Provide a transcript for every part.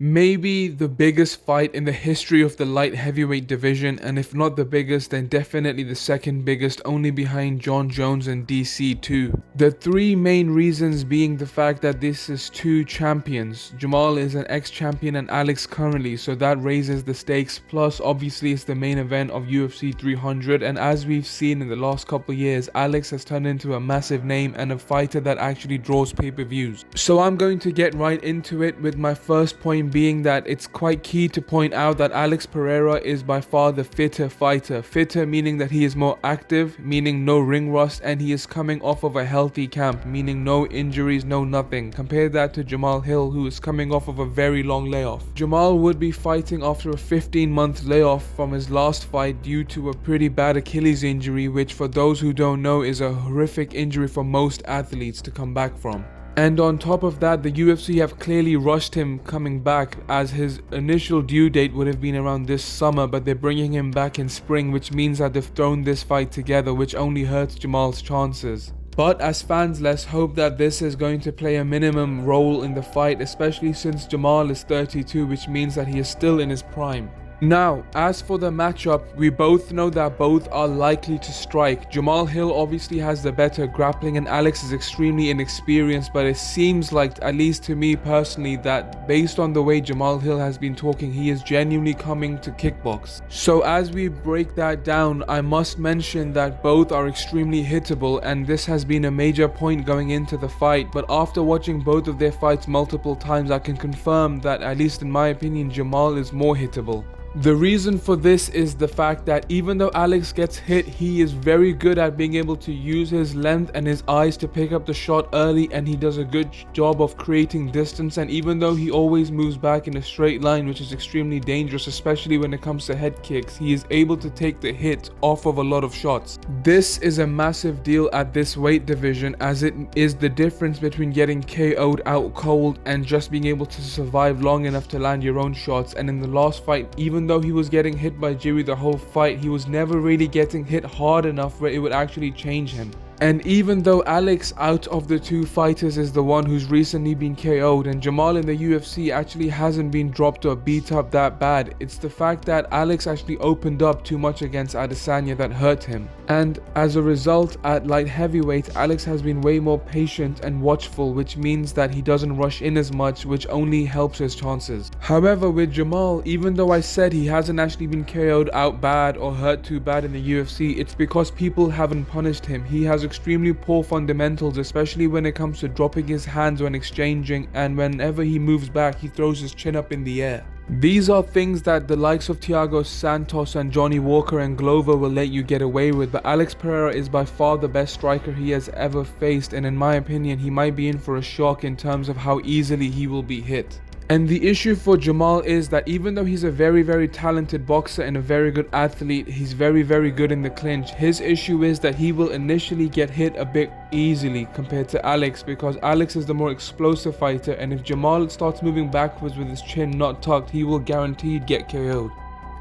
Maybe the biggest fight in the history of the light heavyweight division, and if not the biggest, then definitely the second biggest, only behind Jon Jones and DC2. The three main reasons being the fact that this is two champions. Jamal is an ex-champion and Alex currently, so that raises the stakes. Plus, obviously, it's the main event of UFC 300, and as we've seen in the last couple years, Alex has turned into a massive name and a fighter that actually draws pay-per-views. So I'm going to get right into it with my first point being that it's quite key to point out that Alex Periera is by far the fitter fighter. Fitter meaning that he is more active, meaning no ring rust, and he is coming off of a healthy camp, meaning no injuries, no nothing. Compare that to Jamal Hill, who is coming off of a very long layoff. Jamal would be fighting after a 15-month layoff from his last fight due to a pretty bad Achilles injury, which for those who don't know is a horrific injury for most athletes to come back from. And on top of that, the UFC have clearly rushed him coming back, as his initial due date would have been around this summer, but they're bringing him back in spring, which means that they've thrown this fight together, which only hurts Jamal's chances. But as fans, let's hope that this is going to play a minimum role in the fight, especially since Jamal is 32, which means that he is still in his prime. Now, as for the matchup, we both know that both are likely to strike. Jamal Hill obviously has the better grappling and Alex is extremely inexperienced, but it seems like, at least to me personally, that based on the way Jamal Hill has been talking, he is genuinely coming to kickbox. So as we break that down, I must mention that both are extremely hittable, and this has been a major point going into the fight, but after watching both of their fights multiple times, I can confirm that, at least in my opinion, Jamal is more hittable. The reason for this is the fact that even though Alex gets hit, he is very good at being able to use his length and his eyes to pick up the shot early, and he does a good job of creating distance. And even though he always moves back in a straight line, which is extremely dangerous, especially when it comes to head kicks, he is able to take the hit off of a lot of shots. This is a massive deal at this weight division, as it is the difference between getting KO'd out cold and just being able to survive long enough to land your own shots. And in the last fight, even though he was getting hit by Jiri the whole fight, he was never really getting hit hard enough where it would actually change him. And even though Alex out of the two fighters is the one who's recently been KO'd, and Jamal in the UFC actually hasn't been dropped or beat up that bad, it's the fact that Alex actually opened up too much against Adesanya that hurt him. And as a result, at light heavyweight, Alex has been way more patient and watchful, which means that he doesn't rush in as much, which only helps his chances. However, with Jamal, even though I said he hasn't actually been KO'd out bad or hurt too bad in the UFC, it's because people haven't punished him. He has extremely poor fundamentals, especially when it comes to dropping his hands when exchanging, and whenever he moves back, he throws his chin up in the air. These are things that the likes of Thiago Santos and Johnny Walker and Glover will let you get away with, but Alex Periera is by far the best striker he has ever faced, and in my opinion, he might be in for a shock in terms of how easily he will be hit. And the issue for Jamal is that even though he's a very talented boxer and a very good athlete, he's very good in the clinch. His issue is that he will initially get hit a bit easily compared to Alex, because Alex is the more explosive fighter, and if Jamal starts moving backwards with his chin not tucked, he will guaranteed get KO'd.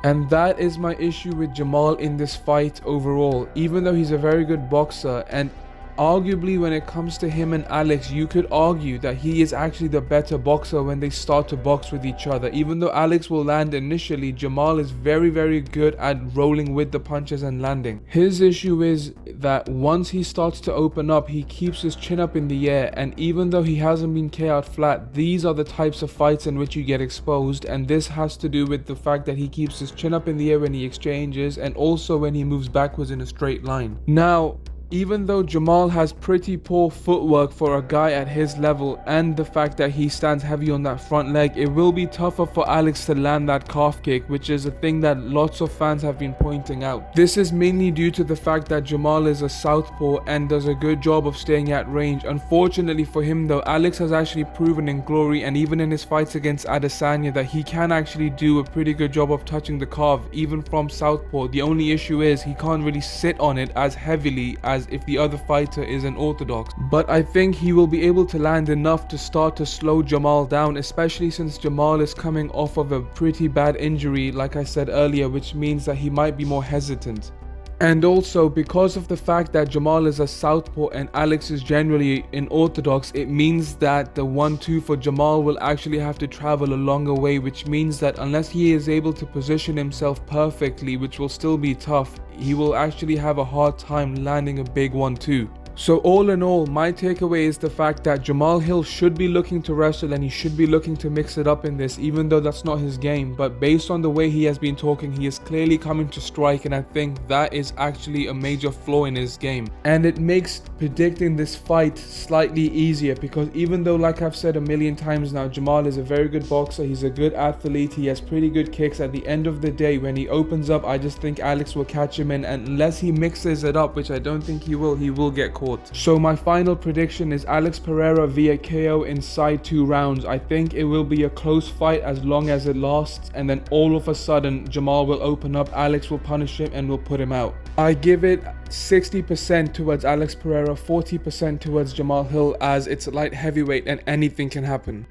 And that is my issue with Jamal in this fight overall. Even though he's a very good boxer, and arguably when it comes to him and Alex, you could argue that he is actually the better boxer when they start to box with each other. Even though Alex will land initially, Jamal is very good at rolling with the punches and landing. His issue is that once he starts to open up, he keeps his chin up in the air, and even though he hasn't been KO'd flat, these are the types of fights in which you get exposed, and this has to do with the fact that he keeps his chin up in the air when he exchanges, and also when he moves backwards in a straight line. Now, even though Jamal has pretty poor footwork for a guy at his level, and the fact that he stands heavy on that front leg, it will be tougher for Alex to land that calf kick, which is a thing that lots of fans have been pointing out. This is mainly due to the fact that Jamal is a southpaw and does a good job of staying at range. Unfortunately for him though, Alex has actually proven in glory and even in his fights against Adesanya that he can actually do a pretty good job of touching the calf even from southpaw. The only issue is he can't really sit on it as heavily as if the other fighter is an orthodox. But I think he will be able to land enough to start to slow Jamal down, especially since Jamal is coming off of a pretty bad injury, like I said earlier, which means that he might be more hesitant. And also, because of the fact that Jamal is a southpaw and Alex is generally unorthodox, it means that the 1-2 for Jamal will actually have to travel a longer way, which means that unless he is able to position himself perfectly, which will still be tough, he will actually have a hard time landing a big 1-2. So all in all, my takeaway is the fact that Jamal Hill should be looking to wrestle and he should be looking to mix it up in this, even though that's not his game. But based on the way he has been talking, he is clearly coming to strike, and I think that is actually a major flaw in his game. And it makes predicting this fight slightly easier, because even though, like I've said a million times now, Jamal is a very good boxer, he's a good athlete, he has pretty good kicks, at the end of the day, when he opens up, I just think Alex will catch him in, and unless he mixes it up, which I don't think he will get caught. So my final prediction is Alex Periera via KO inside 2 rounds. I think it will be a close fight as long as it lasts, and then all of a sudden Jamal will open up, Alex will punish him and will put him out. I give it 60% towards Alex Periera, 40% towards Jamal Hill, as it's a light heavyweight and anything can happen.